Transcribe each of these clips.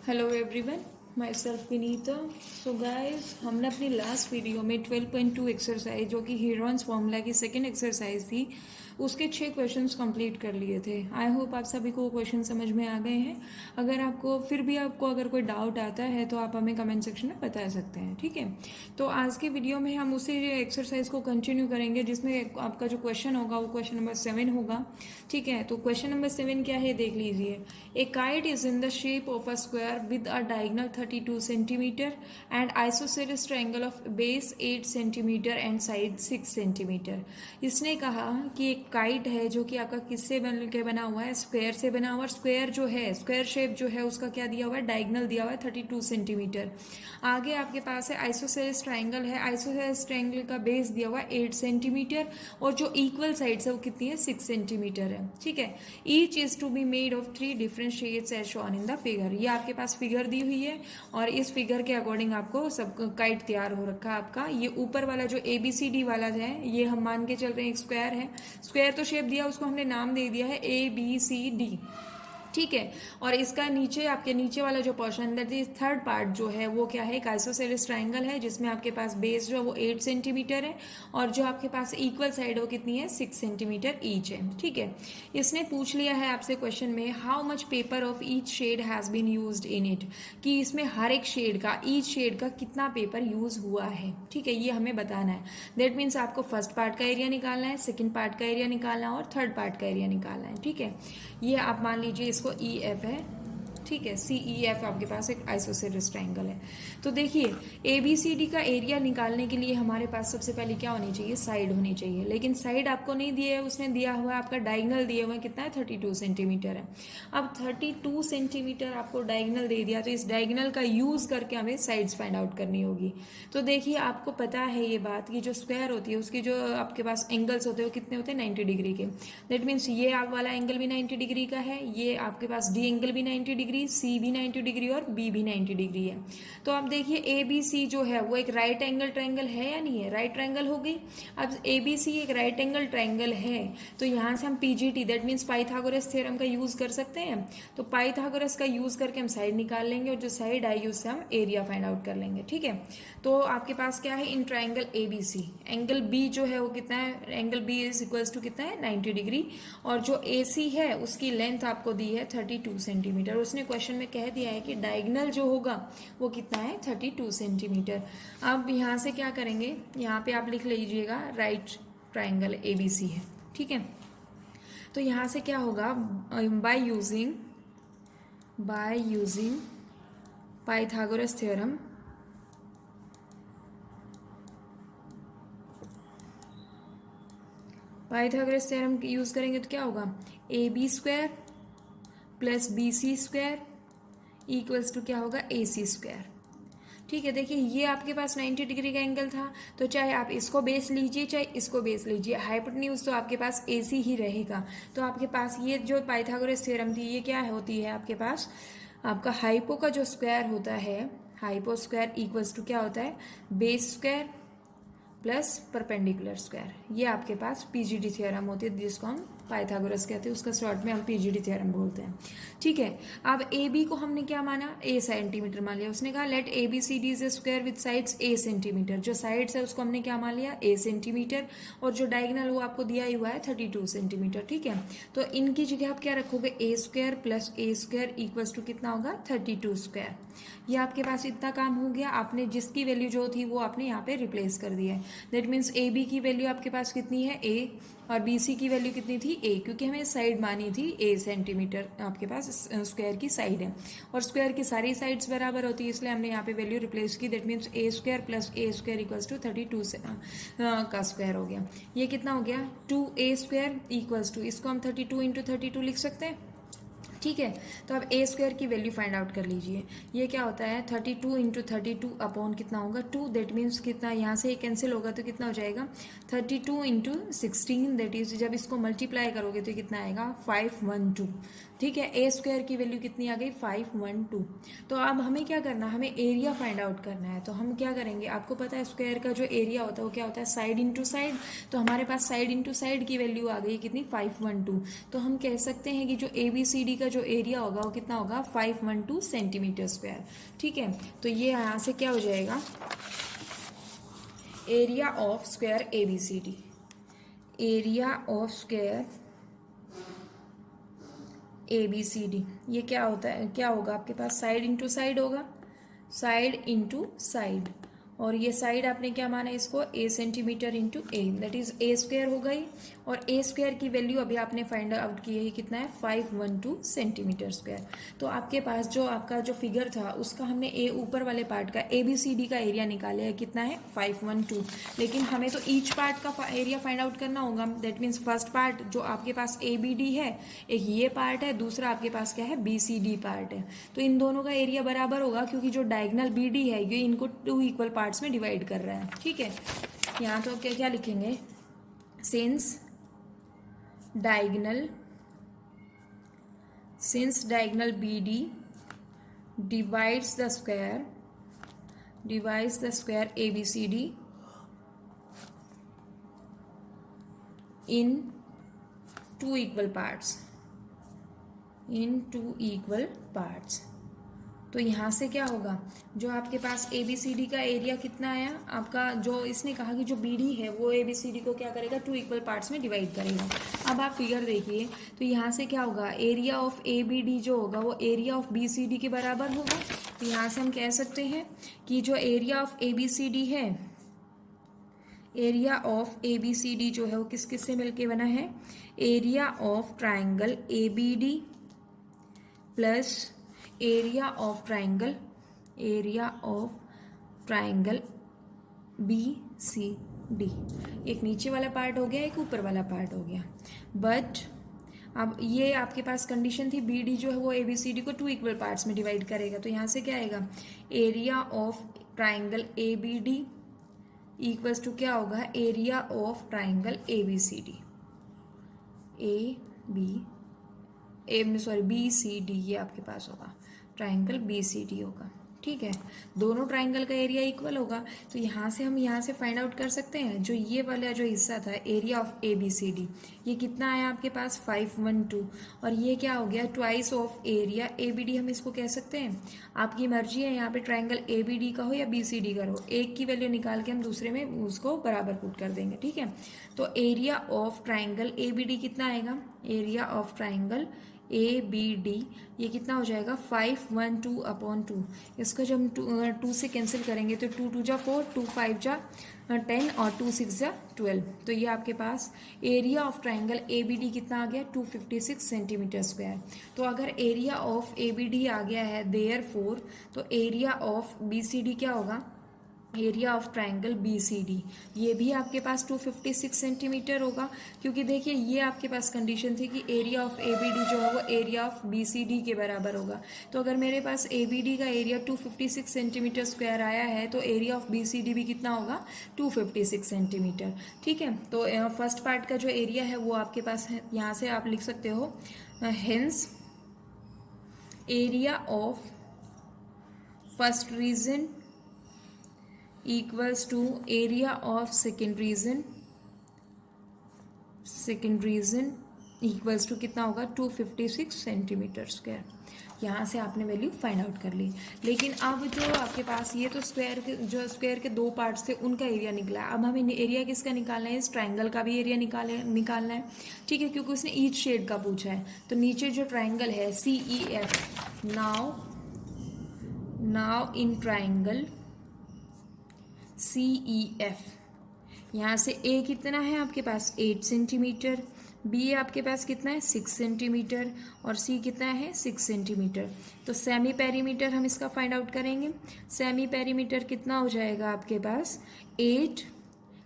Hello everyone, my self Vinita. So guys, हमने अपनी last video में 12.2 एक्सरसाइज जो कि हीरोन्स फॉर्मूला की सेकेंड एक्सरसाइज थी, उसके 6 क्वेश्चंस कंप्लीट कर लिए थे। आई होप आप सभी को क्वेश्चन समझ में आ गए हैं। अगर आपको फिर भी आपको अगर कोई डाउट आता है तो आप हमें कमेंट सेक्शन में बता सकते हैं, ठीक है। तो आज की वीडियो में हम उसी एक्सरसाइज को कंटिन्यू करेंगे जिसमें आपका जो क्वेश्चन होगा वो क्वेश्चन नंबर 7 होगा, ठीक है। तो क्वेश्चन नंबर 7 क्या है देख लीजिए। ए kite is in the shape of a square with a diagonal 32 centimetre and isosceles triangle of base 8 centimetre and side 6 centimetre. इसने कहा कि एक काइट है जो कि आपका किससे बन के बना हुआ है, स्क्वायर से बना हुआ है। स्क्वायर जो है, स्क्वायर शेप जो है उसका क्या दिया हुआ है, डायगोनल दिया हुआ है 32 सेंटीमीटर। आगे आपके पास है आइसोसेलेस ट्रायंगल है, आइसोसेलेस ट्रायंगल का बेस दिया हुआ है 8 सेंटीमीटर और जो इक्वल साइड्स है वो कितनी है, 6 सेंटीमीटर है, ठीक है। Each is to be made of 3 different shades as shown in the figure. ये आपके पास फिगर दी हुई है और इस फिगर के अकॉर्डिंग आपको सब काइट तैयार हो रखा है आपका। ये ऊपर वाला जो ABCD वाला है ये हम मान के चल रहे हैं एक स्क्वायर है। स्क्वायर तो शेप दिया, उसको हमने नाम दे दिया है ABCD, ठीक है। और इसका नीचे आपके नीचे वाला जो पोर्शन थर्ड पार्ट जो है वो क्या है, एक आइसोसेलेस ट्रायंगल है जिसमें आपके पास बेस जो है वो 8 सेंटीमीटर है और जो आपके पास इक्वल साइड वो कितनी है, 6 सेंटीमीटर ईच है, ठीक है। इसने पूछ लिया है आपसे क्वेश्चन में how much paper of each shade has been used in it, कि इसमें हर एक शेड का, ईच शेड का कितना पेपर यूज हुआ है, ठीक है। ये हमें बताना है। दैट मीन्स आपको फर्स्ट पार्ट का एरिया निकालना है, सेकेंड पार्ट का एरिया निकालना है और थर्ड पार्ट का एरिया निकालना है, ठीक है। ये आप मान लीजिए इसको EF है, ठीक है। CEF आपके पास एक आइसोसेलेस ट्रायंगल है। तो देखिए ABCD का एरिया निकालने के लिए हमारे पास सबसे पहले क्या होनी चाहिए, साइड होनी चाहिए। लेकिन साइड आपको नहीं दिया है, उसने दिया हुआ है आपका डायगोनल दिया हुआ है, कितना है, 32 सेंटीमीटर है। अब 32 सेंटीमीटर आपको डायगोनल दे दिया तो इस डायगोनल का यूज करके हमें साइड्स फाइंड आउट करनी होगी। तो देखिए आपको पता है ये बात कि जो स्क्वायर होती है उसकी जो आपके पास एंगल्स होते हैं वो कितने होते हैं, 90 डिग्री के। दैट मीन्स ये आप वाला एंगल भी 90 डिग्री का है, ये आपके पास D एंगल भी 90 डिग्री, C भी 90 डिग्री और B भी 90 डिग्री है। तो आप देखिए ABC जो है वो एक राइट एंगल ट्रायंगल है या नहीं है, राइट ट्रायंगल हो गई। अब ABC एक राइट एंगल ट्रायंगल है तो यहाँ से हम PGT that means Pythagoras theorem का यूज कर सकते हैं। तो पाइथागोरस का यूज करके हम साइड निकाल लेंगे और जो साइड आई उससे हम एरिया फाइंड आउट कर लेंगे, ठीक है। तो आपके पास क्या है, in triangle ABC angle B जो है वो कितना है, angle B is equals to कितना है, 90 डिग्री। और जो AC है उसकी लेंथ आपको दी है 32 सेंटीमीटर। उसने क्वेश्चन में कह दिया है कि डायगोनल जो होगा वो कितना है, 32 सेंटीमीटर। अब यहाँ से क्या करेंगे, यहाँ पे आप लिख लीजिएगा राइट ट्रायंगल ABC है, ठीक है। तो यहाँ से क्या होगा, by using Pythagoras theorem, Pythagoras theorem use करेंगे तो क्या होगा, AB square plus BC square equals to क्या होगा, AC स्क्वायर, ठीक है। देखिए ये आपके पास 90 डिग्री का एंगल था तो चाहे आप इसको बेस लीजिए चाहे इसको बेस लीजिए, हाइपोटेन्यूज तो आपके पास AC ही रहेगा। तो आपके पास ये जो पाइथागोरस थ्योरम थी ये क्या होती है आपके पास, आपका हाइपो का जो स्क्वायर होता है, हाइपो स्क्वायर इक्वल्स टू क्या होता है, base square plus perpendicular square. ये आपके पास PGD थ्योरम होती है जिसको हम पाइथागोरस कहते हैं, उसका शॉर्ट में हम PGD थ्योरम बोलते हैं, ठीक है। अब AB को हमने क्या माना, A सेंटीमीटर मान लिया। उसने कहा let ABCD is a square with sides A centimetre. जो साइड्स है उसको हमने क्या मान लिया, A सेंटीमीटर और जो डायगोनल वो आपको दिया ही हुआ है 32 सेंटीमीटर, ठीक है। तो इनकी जगह आप क्या रखोगे, A square plus A square equals to कितना होगा, 32 स्क्वायर। ये आपके पास इतना काम हो गया, आपने जिसकी वैल्यू जो थी वो आपने यहाँ पे रिप्लेस कर दिया है। दैट मीन्स AB की वैल्यू आपके पास कितनी है, A, और BC की वैल्यू कितनी थी, A, क्योंकि हमें साइड मानी थी A सेंटीमीटर आपके पास स्क्वायर की साइड है और स्क्वायर की सारी साइड्स बराबर होती है इसलिए हमने यहाँ पे वैल्यू रिप्लेस की। That means A square plus A square equals to 32 का स्क्वायर हो गया। ये कितना हो गया, 2A स्क्वायर इक्वल्स टू, इसको हम 32 इंटू 32 लिख सकते हैं, ठीक है। तो अब A स्क्वायर की वैल्यू फाइंड आउट कर लीजिए। ये क्या होता है, 32 इंटू 32 अपॉन कितना होगा, 2। दैट मीन्स कितना, यहाँ से कैंसिल होगा तो कितना हो जाएगा, 32 इंटू 16। दैट इज जब इसको मल्टीप्लाई करोगे तो कितना आएगा, 512, ठीक है। A स्क्वायर की वैल्यू कितनी आ गई, 512। तो अब हमें क्या करना, हमें एरिया फाइंड आउट करना है। तो हम क्या करेंगे, आपको पता है स्क्वायर का जो एरिया होता है वो क्या होता है, साइड इंटू साइड। तो हमारे पास साइड इंटू साइड की वैल्यू आ गई कितनी, 512। तो हम कह सकते हैं कि जो ABCD का जो एरिया होगा वो कितना होगा 512 सेंटीमीटर स्क्वायर। ठीक है, तो ये यहाँ से क्या हो जाएगा, area of square ABCD, area of square ABCD, ये क्या होता है, क्या होगा आपके पास, साइड इंटू साइड होगा, साइड इंटू साइड, और ये साइड आपने क्या माना इसको, A centimetre into A, that is A square हो गई, और A स्क्वायर की वैल्यू अभी आपने फाइंड आउट की है कितना है 512 सेंटीमीटर स्क्वायर। तो आपके पास जो आपका जो फिगर था उसका हमने A ऊपर वाले पार्ट का ABCD का एरिया निकाला है, कितना है 512, लेकिन हमें तो ईच पार्ट का एरिया फाइंड आउट करना होगा। दैट मीन्स फर्स्ट पार्ट जो आपके पास ABD है, एक ये पार्ट है, दूसरा आपके पास क्या है BCD पार्ट है, तो इन दोनों का एरिया बराबर होगा क्योंकि जो डायगोनल BD है ये इनको 2 इक्वल पार्ट्स में डिवाइड कर रहा है। ठीक है, यहाँ तो क्या क्या लिखेंगे, since diagonal BD divides the square ABCD in two equal parts, तो यहाँ से क्या होगा, जो आपके पास ABCD का एरिया कितना आया आपका, जो इसने कहा कि जो BD है वो ABCD को क्या करेगा 2 इक्वल पार्ट्स में डिवाइड करेगा। अब आप फिगर देखिए, तो यहाँ से क्या होगा, एरिया ऑफ ABD जो होगा वो एरिया ऑफ BCD के बराबर होगा। तो यहाँ से हम कह सकते हैं कि जो एरिया ऑफ ABCD है, एरिया ऑफ ABCD जो है वो किस किस से मिलके बना है, area of triangle ABD plus area of triangle BCD, एक नीचे वाला पार्ट हो गया, एक ऊपर वाला पार्ट हो गया। बट अब ये आपके पास कंडीशन थी BD जो है वो ABCD को 2 इक्वल पार्ट्स में डिवाइड करेगा, तो यहाँ से क्या आएगा, area of triangle ABD equals to क्या होगा, area of triangle ABCD, BCD, ये आपके पास होगा ट्राइंगल BCD होगा। ठीक है, दोनों ट्राइंगल का एरिया इक्वल होगा, तो यहाँ से हम यहाँ से फाइंड आउट कर सकते हैं जो ये वाला जो हिस्सा था एरिया ऑफ ABCD, ये कितना आया आपके पास 512, और ये क्या हो गया ट्वाइस ऑफ एरिया ABD, हम इसको कह सकते हैं। आपकी मर्जी है यहाँ पे ट्राइंगल ABD का हो या BCD का हो, एक की वैल्यू निकाल के हम दूसरे में उसको बराबर पुट कर देंगे। ठीक है, तो एरिया ऑफ ट्राइंगल ABD कितना आएगा, एरिया ऑफ ट्राइंगल ABD ये कितना हो जाएगा 512/2, इसका जब हम 2 से कैंसिल करेंगे तो 2 2 जा 4, 2 5 जा 10 और 2 6 जा 12, तो ये आपके पास एरिया ऑफ ट्राइंगल ABD कितना आ गया 256 सेंटीमीटर स्क्वायर। तो अगर एरिया ऑफ ABD आ गया है देयरफॉर, तो एरिया ऑफ BCD क्या होगा, एरिया ऑफ ट्राइंगल BCD ये भी आपके पास 256 सेंटीमीटर होगा, क्योंकि देखिए ये आपके पास कंडीशन थी कि एरिया ऑफ ABD जो है वो एरिया ऑफ BCD के बराबर होगा। तो अगर मेरे पास ABD का एरिया 256 सेंटीमीटर स्क्वायर आया है तो एरिया ऑफ BCD भी कितना होगा 256 सेंटीमीटर। ठीक है, तो फर्स्ट पार्ट का जो एरिया है वो आपके पास है, यहाँ से आप लिख सकते हो hence area of first region equals to area of second region equals to कितना होगा 256 सेंटीमीटर स्क्वायर। यहाँ से आपने वैल्यू फाइंड आउट कर ली, लेकिन अब जो आपके पास ये तो स्क्वायर के 2 पार्ट्स थे उनका एरिया निकला, अब हमें एरिया किसका निकालना है, इस ट्राइंगल का भी एरिया निकालना है। ठीक है, क्योंकि उसने ईच शेड का पूछा है, तो नीचे जो ट्राइंगल है CEF, now in triangle CEF, यहाँ से A कितना है आपके पास 8 सेंटीमीटर, B आपके पास कितना है 6 सेंटीमीटर, और C कितना है 6 सेंटीमीटर। तो सेमी पेरीमीटर हम इसका फाइंड आउट करेंगे। सेमी पेरीमीटर कितना हो जाएगा आपके पास 8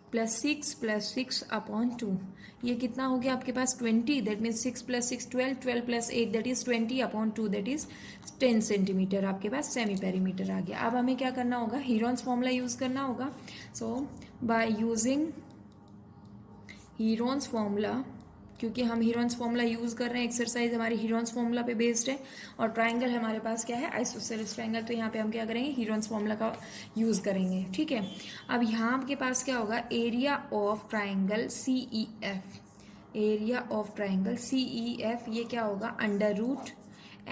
+ 6 + 6/2, ये कितना हो गया आपके पास 20, that means 6 + 6 12, 12 + 8 that is 20/2, that is 10 centimetre आपके पास सेमी पेरीमीटर आ गया। अब हमें क्या करना होगा, हीरोन्स फॉर्मूला यूज़ करना होगा। सो बाय यूजिंग हीरोन्स फॉर्मूला, क्योंकि हम हीरोन्स फॉर्मूला यूज़ कर रहे हैं, एक्सरसाइज हमारी हीरोन्स फॉर्मूला पे बेस्ड है, और ट्राइंगल हमारे पास क्या है आइसोसेलेस ट्राइंगल, तो यहाँ पे हम क्या करेंगे हीरोन्स फॉर्मूला का यूज़ करेंगे। ठीक है, अब यहाँ आपके पास क्या होगा area of triangle CEF, area of triangle CEF ये क्या होगा √,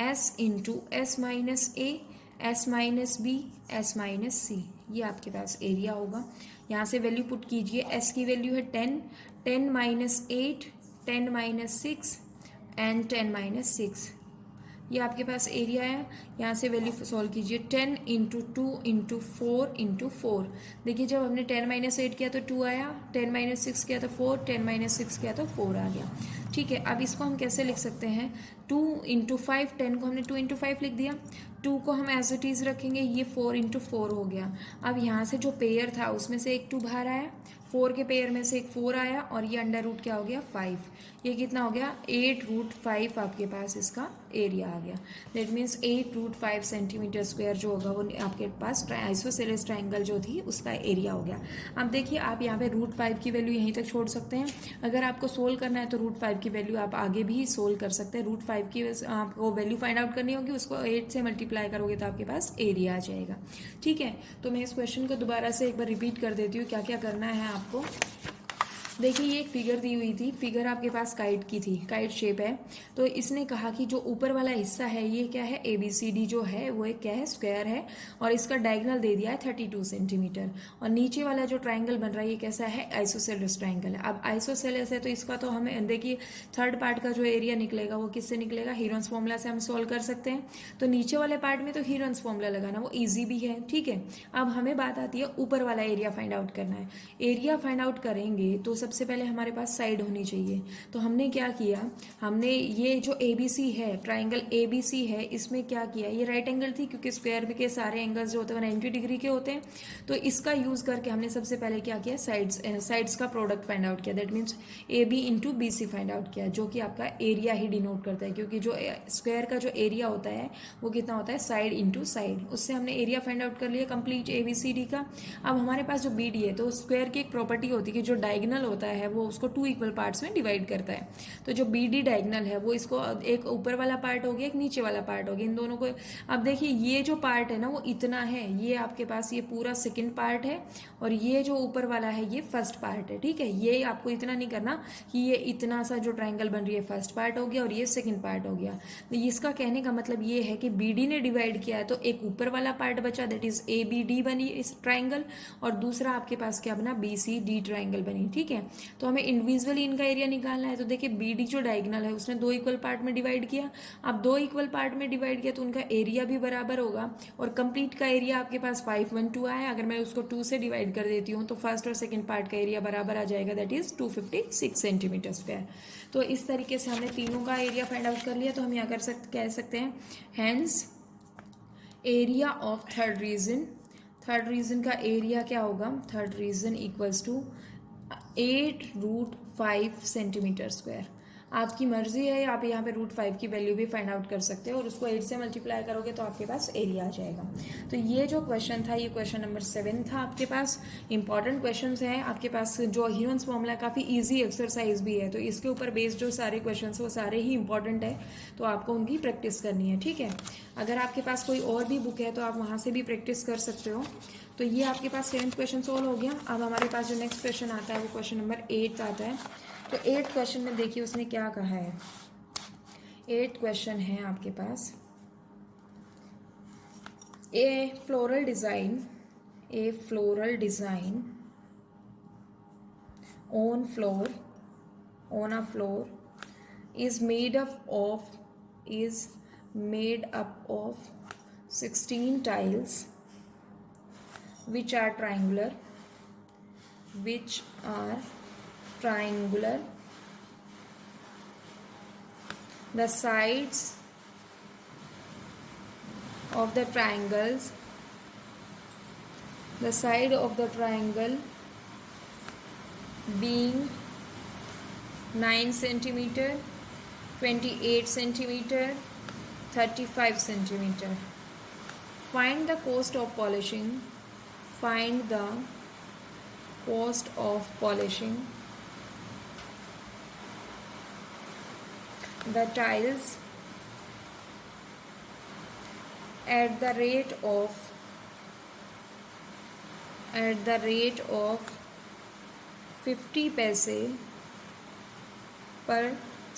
S into S minus A, S minus B, S minus C, ये आपके पास एरिया होगा। यहाँ से वैल्यू पुट कीजिए। एस की वैल्यू है 10, 10 माइनस 8, 10 माइनस 6 एंड 10 माइनस 6, ये आपके पास एरिया है। यहाँ से वैल्यू सॉल्व कीजिए। 10 इंटू 2 इंटू 4 इंटू 4, देखिए जब हमने 10 माइनस 8 किया तो 2 आया, 10 माइनस 6 किया तो 4, 10 माइनस 6 किया तो 4 आ गया। ठीक है, अब इसको हम कैसे लिख सकते हैं? 2 इंटू 5, 10 को हमने 2 इंटू 5 लिख दिया, 2 को हम एज इट इज़ रखेंगे, ये 4 इंटू 4 हो गया। अब यहाँ से जो पेयर था उसमें से एक 2 बाहर आया, 4 के पेयर में से एक 4 आया, और ये अंडर रूट क्या हो गया? 5। ये कितना हो गया? 8√5 आपके पास इसका एरिया आ गया। दैट मीन्स 8√5 सेंटीमीटर स्क्वायर जो होगा वो आपके पास आइसोसेलेस ट्राइंगल जो थी उसका एरिया हो गया। अब देखिए आप यहाँ पे √5 की वैल्यू यहीं तक छोड़ सकते हैं। अगर आपको सोल्व करना है तो √5 की वैल्यू आप आगे भी सोल्व कर सकते हैं। √5 की आपको वैल्यू फाइंड आउट करनी होगी, उसको 8 से मल्टीप्लाई करोगे तो आपके पास एरिया आ जाएगा। ठीक है, तो मैं इस क्वेश्चन को दोबारा से एक बार रिपीट कर देती हूँ, क्या क्या करना है आपको। देखिए ये एक फिगर दी हुई थी, फिगर आपके पास काइट की थी, काइट शेप है। तो इसने कहा कि जो ऊपर वाला हिस्सा है ये क्या है? ABCD जो है वो एक क्या है? स्क्वायर है, और इसका डायगोनल दे दिया है 32 सेंटीमीटर। और नीचे वाला जो ट्राइंगल बन रहा है ये कैसा है? आइसोसेलेस ट्राइंगल है। अब आइसोसेलेस है तो इसका तो हमें देखिए थर्ड पार्ट का जो एरिया निकलेगा वो किससे निकलेगा? हीरोन्स फॉर्मूला से हम सोल्व कर सकते हैं। तो नीचे वाले पार्ट में तो हीरोन्स फॉर्मूला लगाना वो ईजी भी है। ठीक है, अब हमें बात आती है ऊपर वाला एरिया फाइंड आउट करना है। एरिया फाइंड आउट करेंगे तो सबसे पहले हमारे पास साइड होनी चाहिए। तो हमने क्या किया, हमने ये जो ABC है, ट्राइंगल ABC है, इसमें क्या किया, ये राइट एंगल थी क्योंकि स्क्वायर के सारे एंगल्स जो होते हैं 90 डिग्री के होते हैं। तो इसका यूज करके हमने सबसे पहले क्या किया? साइड्स का प्रोडक्ट फाइंड आउट किया। That means AB into BC find out किया, जो कि आपका एरिया ही डिनोट करता है, क्योंकि जो स्क्वायर का जो एरिया होता है वो कितना होता है? Side into side. उससे हमने एरिया फाइंड आउट कर लिया कंप्लीट ABCD का। अब हमारे पास जो BD है, तो स्क्वायर की एक प्रॉपर्टी होती है कि जो डायगोनल होता है वो उसको 2 इक्वल पार्ट्स में डिवाइड करता है। तो जो BD डायगोनल है वो इसको एक ऊपर वाला पार्ट हो गया, एक नीचे वाला पार्ट हो गया, इन दोनों को। अब देखिए ये जो पार्ट है ना वो इतना है, ये आपके पास ये पूरा सेकंड पार्ट है, और ये जो ऊपर वाला है ये फर्स्ट पार्ट है। ठीक है, ये आपको इतना नहीं करना कि ये इतना सा जो ट्राइंगल बन रही है फर्स्ट पार्ट हो गया और ये सेकंड पार्ट हो गया। तो इसका कहने का मतलब ये है कि BD ने डिवाइड किया है तो एक ऊपर वाला पार्ट बचा, दैट इज ABD बनी इस ट्राइंगल, और दूसरा आपके पास क्या बना? BCD ट्राइंगल बनी। ठीक है, तो हमें इंडिविजुअली इनका एरिया निकालना है। तो देखिए BD जो डायगोनल है उसने 2 इक्वल पार्ट में डिवाइड किया। अब 2 इक्वल पार्ट में डिवाइड किया तो उनका एरिया भी बराबर होगा, और कंप्लीट का एरिया आपके पास 512 आया। अगर मैं उसको 2 से डिवाइड कर देती हूँ तो फर्स्ट और सेकंड पार्ट का एरिया बराबर आ जाएगा, दैट इज 256 सेंटीमीटर स्क्वायर। तो इस तरीके से हमने तीनों का एरिया फाइंड आउट कर लिया। तो हम यहाँ कह सकते हैं hence area of third region का एरिया क्या होगा? Third region equals to 8√5 centimetre square. आपकी मर्जी है, आप यहाँ पे √5 की वैल्यू भी फाइंड आउट कर सकते हो, और उसको 8 से मल्टीप्लाई करोगे तो आपके पास एरिया आ जाएगा। तो ये जो क्वेश्चन था ये क्वेश्चन नंबर 7 था आपके पास। इंपॉर्टेंट क्वेश्चन हैं आपके पास। जो हीरोन्स फॉर्मूला काफ़ी ईजी एक्सरसाइज भी है, तो इसके ऊपर बेस्ड जो सारे क्वेश्चन वो सारे ही इंपॉर्टेंट है, तो आपको उनकी प्रैक्टिस करनी है। ठीक है, अगर आपके पास कोई और भी बुक है तो आप वहाँ से भी प्रैक्टिस कर सकते हो। तो ये आपके पास 7th क्वेश्चन सोल्व हो गया। अब हमारे पास जो नेक्स्ट क्वेश्चन आता है वो क्वेश्चन नंबर 8 आता है। तो 8th क्वेश्चन में देखिए उसने क्या कहा है। 8th क्वेश्चन है आपके पास, a floral design on a floor is made up of 16 tiles which are triangular. The sides of the triangle being 9 centimeter, 28 centimeter, 35 centimeter. Find the cost of polishing the tiles at the rate of 50 पैसे पर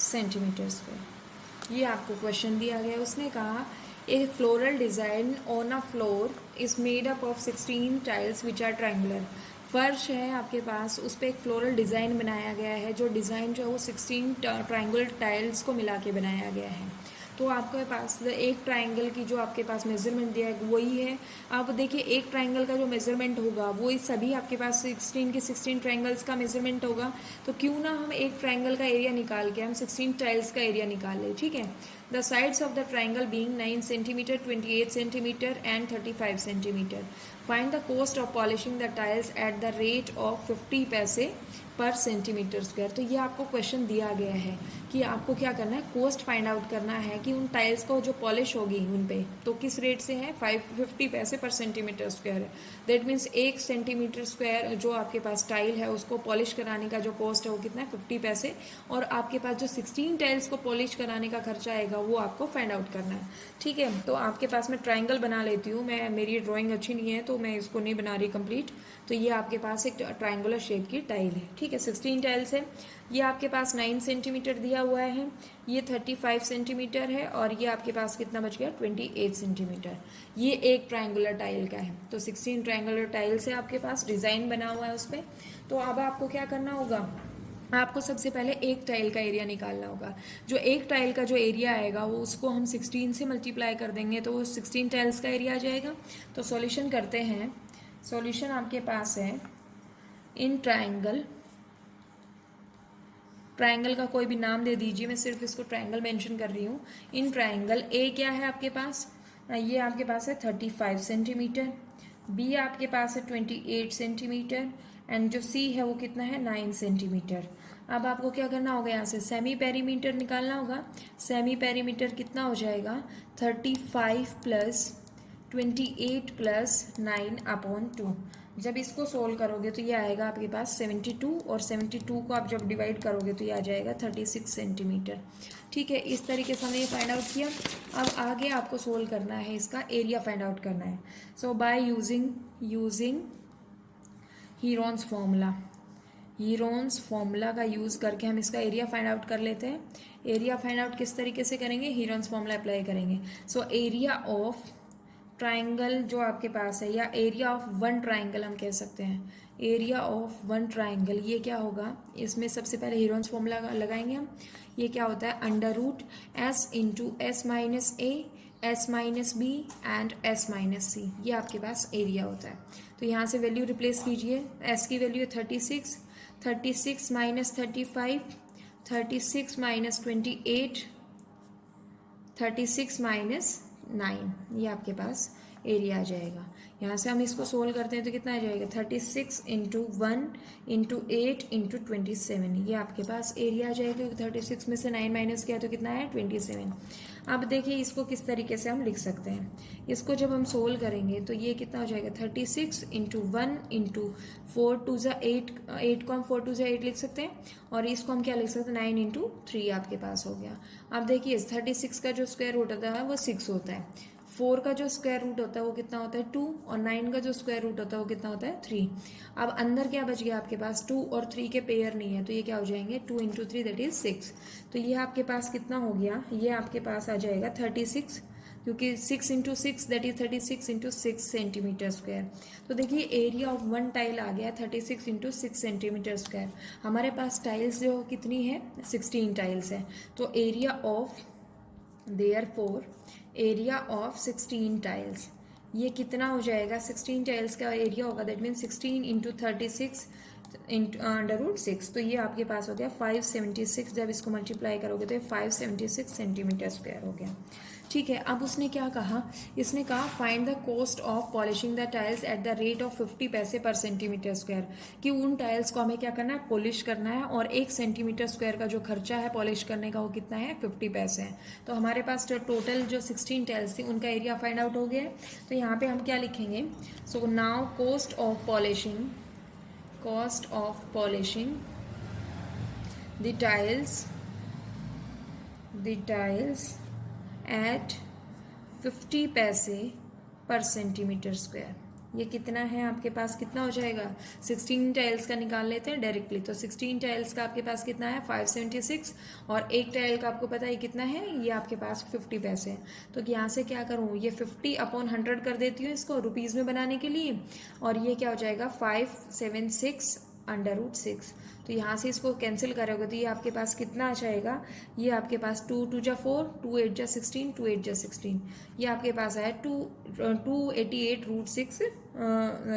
centimetre square. ये आपको question दिया गया, उसने कहा a floral design on a floor is made up of 16 tiles which are triangular. फर्श है आपके पास, उस पर एक फ्लोरल डिज़ाइन बनाया गया है, जो डिज़ाइन जो है वो 16 ट्रायंगुलर टाइल्स को मिला के बनाया गया है। तो आपके पास एक ट्रायंगल की जो आपके पास मेजरमेंट दिया है वही है। अब देखिए एक ट्रायंगल का जो मेजरमेंट होगा वो इस सभी आपके पास 16 के 16 ट्रायंगल्स का मेजरमेंट होगा। तो क्यों ना हम एक ट्रायंगल का एरिया निकाल के हम 16 टाइल्स का एरिया निकाल लें, ठीक है। The sides of the triangle being 9 centimetre, 28 centimetre and 35 centimetre. Find the cost of polishing the tiles at the rate of 50 पैसे पर सेंटीमीटर स्क्वायर। तो ये आपको क्वेश्चन दिया गया है कि आपको क्या करना है, कॉस्ट फाइंड आउट करना है कि उन टाइल्स को जो पॉलिश होगी उन पे तो किस रेट से है, 50 पैसे पर सेंटीमीटर स्क्वायर है। दैट मीन्स 1 सेंटीमीटर स्क्वायर जो आपके पास टाइल है उसको पॉलिश कराने का जो कॉस्ट है वो कितना है, 50 पैसे। और आपके पास जो 16 टाइल्स को पॉलिश कराने का खर्चा आएगा वो आपको फाइंड आउट करना है, ठीक है। तो आपके पास मैं ट्राइंगल बना लेती हूँ, मैं मेरी ड्राइंग अच्छी नहीं है तो मैं इसको नहीं बना रही कंप्लीट। तो ये आपके पास एक ट्राइंगुलर शेप की टाइल है, ठीक है, 16 टाइल्स है। ये आपके पास 9 सेंटीमीटर दिया हुआ है, ये 35 सेंटीमीटर है और ये आपके पास कितना बच गया, 28 सेंटीमीटर। ये एक ट्राइंगुलर टाइल का है। तो 16 ट्राइंगुलर टाइल से आपके पास डिज़ाइन बना हुआ है उस पर। तो अब आपको क्या करना होगा, आपको सबसे पहले एक टाइल का एरिया निकालना होगा। जो एक टाइल का जो एरिया आएगा वो उसको हम 16 से मल्टीप्लाई कर देंगे तो वो 16 टाइल्स का एरिया आ जाएगा। तो सॉल्यूशन करते हैं। सॉल्यूशन आपके पास है इन ट्राइंगल, ट्राइंगल का कोई भी नाम दे दीजिए, मैं सिर्फ इसको ट्राइंगल मेंशन कर रही हूँ। इन ट्राइंगल ए क्या है आपके पास, ये आपके पास है 35 सेंटीमीटर, बी आपके पास है 28 सेंटीमीटर एंड जो सी है वो कितना है, 9 सेंटीमीटर। अब आपको क्या करना होगा, यहाँ से सेमी पेरीमीटर निकालना होगा। सेमी पेरीमीटर कितना हो जाएगा, 35 प्लस 28 प्लस 9/2। जब इसको सोल्व करोगे तो ये आएगा आपके पास 72 और 72 को आप जब डिवाइड करोगे तो ये आ जाएगा 36 सेंटीमीटर, ठीक है। इस तरीके से हमने ये फाइंड आउट किया। अब आगे आपको सोल्व करना है, इसका एरिया फाइंड आउट करना है। So by using Heron's formula, Heron's formula का यूज़ करके हम इसका एरिया फाइंड आउट कर लेते हैं। एरिया फाइंड आउट किस तरीके से करेंगे, हीरोन्स फॉर्मूला अप्लाई करेंगे। सो एरिया ऑफ ट्राइंगल जो आपके पास है, या एरिया ऑफ वन ट्राइंगल हम कह सकते हैं, एरिया ऑफ वन ट्राइंगल ये क्या होगा, इसमें सबसे पहले हीरोन्स फॉर्मूला लगाएंगे हम। ये क्या होता है, under root S into S minus A, S minus B and S minus C, ये आपके पास एरिया होता है। तो यहाँ से वैल्यू रिप्लेस कीजिए। एस की वैल्यू है 36, 36 माइनस 35, 36 माइनस 28, 36 माइनस 9, ये आपके पास एरिया आ जाएगा। यहाँ से हम इसको सोल्व करते हैं तो कितना आ जाएगा, 36 इंटू 1 इंटू 8 इंटू 27, ये आपके पास एरिया आ जाएगा। क्योंकि 36 में से 9 माइनस किया तो कितना है, 27। अब देखिए इसको किस तरीके से हम लिख सकते हैं। इसको जब हम सोल्व करेंगे तो ये कितना हो जाएगा, 36 इंटू 1 इंटू 4 टू ज़ा 8, 8 को हम 4 टू ज़ा 8 लिख सकते हैं और इसको हम क्या लिख सकते हैं, 9 इंटू 3 आपके पास हो गया। अब देखिए 36 का जो स्क्वायर रूट होता है वो 6 होता है, 4 का जो स्क्वायर रूट होता है वो कितना होता है, 2, और 9 का जो स्क्वायर रूट होता है वो कितना होता है, 3। अब अंदर क्या बच गया आपके पास, 2 और 3 के पेयर नहीं है तो ये क्या हो जाएंगे, 2 इंटू 3 दैट इज 6। तो ये आपके पास कितना हो गया, ये आपके पास आ जाएगा 36, क्योंकि 6 into 6 that is 36 into 6 centimetre square. तो देखिए एरिया ऑफ वन टाइल आ गया 36 इंटू 6 सेंटीमीटर स्क्वायर। हमारे पास टाइल्स जो कितनी है, 16 टाइल्स है। तो area of therefore area of 16 tiles, ये कितना हो जाएगा, 16 टाइल्स का एरिया होगा that mean 16 into 36 under root 6। तो ये आपके पास हो गया 576। जब इसको मल्टीप्लाई करोगे तो ये 576 सेंटीमीटर स्क्वायर हो गया, ठीक है। अब उसने क्या कहा, इसने कहा find the cost of polishing the tiles at the rate of 50 पैसे पर सेंटीमीटर स्क्वायर, कि उन टाइल्स को हमें क्या करना है, पॉलिश करना है और 1 सेंटीमीटर स्क्वायर का जो खर्चा है पॉलिश करने का वो कितना है, 50 पैसे है। तो हमारे पास जो टोटल जो 16 टाइल्स थी उनका एरिया फाइंड आउट हो गया है। तो यहाँ पे हम क्या लिखेंगे, so now cost of polishing the tiles at 50 पैसे पर सेंटीमीटर स्क्वायर, ये कितना है आपके पास, कितना हो जाएगा, 16 टाइल्स का निकाल लेते हैं डायरेक्टली। तो 16 टाइल्स का आपके पास कितना है, 576, और एक टाइल का आपको पता है कितना है, ये आपके पास 50 पैसे हैं। तो यहाँ से क्या करूँ, ये 50/100 कर देती हूँ इसको रुपीज़ में बनाने के लिए, और ये क्या हो जाएगा 576/√6। तो यहाँ से इसको कैंसिल करोगे तो ये आपके पास कितना आ जाएगा, ये आपके पास 2×2 = 4, 2×8 = 16, 2×8 = 16, ये आपके पास आया 288√6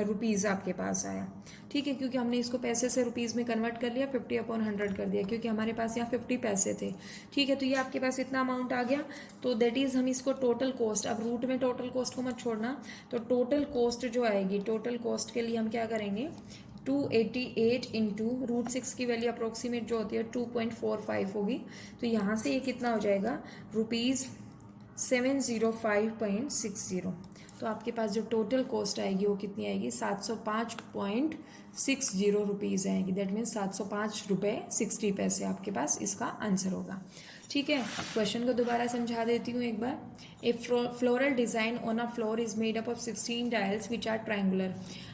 रुपीज़ आपके पास आया। ठीक है, क्योंकि हमने इसको पैसे से रुपीज़ में कन्वर्ट कर लिया, 50/100 कर दिया, क्योंकि हमारे पास यहाँ 50 पैसे थे। ठीक है, तो ये आपके पास इतना अमाउंट आ गया। तो दैट इज़ हम इसको टोटल कॉस्ट, अब रूट में टोटल कॉस्ट को मत छोड़ना, तो टोटल कॉस्ट जो आएगी, टोटल कॉस्ट के लिए हम क्या करेंगे, 288 इंटू √6 की वैल्यू अप्रोक्सीमेट जो होती है 2.45 होगी। तो यहाँ से ये कितना हो जाएगा, ₹705.60। तो आपके पास जो टोटल कॉस्ट आएगी वो कितनी आएगी, 705.60 रुपीज़ आएगी। दैट मीन्स 705 रुपये 60 पैसे आपके पास इसका आंसर होगा। ठीक है, क्वेश्चन को दोबारा समझा देती हूँ एक बार। A floral design on a floor is made up of 16 tiles which are triangular.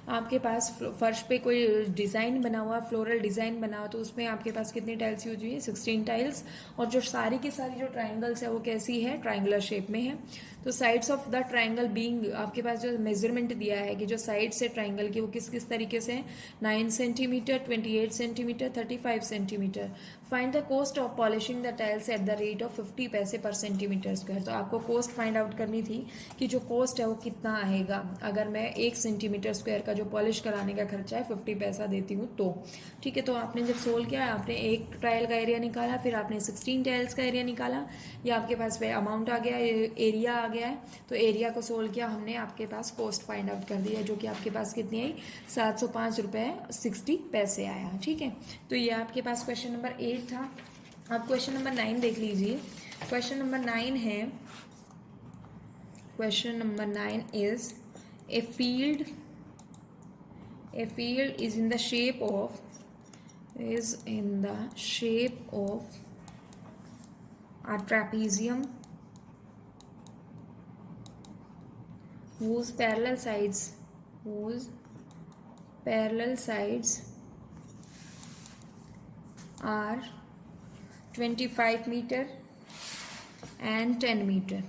आपके पास फर्श पे कोई डिज़ाइन बना हुआ, फ्लोरल डिज़ाइन बना हुआ, तो उसमें आपके पास कितनी टाइल्स यूज हुई है, 16 टाइल्स, और जो सारी की सारी जो ट्राइंगल्स है वो कैसी है, ट्राइंगुलर शेप में है। तो sides of the triangle being, आपके पास जो मेजरमेंट दिया है कि जो साइड्स है ट्राइंगल की वो किस किस तरीके से है, 9 centimetre, 28 centimetre, 35 centimetre. Find the cost of polishing the tiles at the rate of 50 पैसे पर सेंटीमीटर स्क्वायर। तो आपको कॉस्ट फाइंड आउट करनी थी कि जो कॉस्ट है वो कितना आएगा अगर मैं 1 सेंटीमीटर स्क्वायर का जो पॉलिश कराने का खर्चा है 50 पैसा देती हूँ तो। ठीक है, तो आपने जब सोल्व किया, आपने एक टाइल का एरिया निकाला, फिर आपने 16 टाइल्स का एरिया निकाला, ये आपके पास अमाउंट आ गया, एरिया आ गया है। तो एरिया को सोल्व किया हमने, आपके पास कॉस्ट फाइंड आउट कर दी है, जो कि आपके पास कितनी आई, 705.60 आया। ठीक है, तो ये आपके पास क्वेश्चन नंबर 8 था। अब क्वेश्चन नंबर 9 देख लीजिए। क्वेश्चन नंबर 9 है, question number 9 is a field is in the shape of a trapezium whose parallel sides are 25 meter and 10 meter.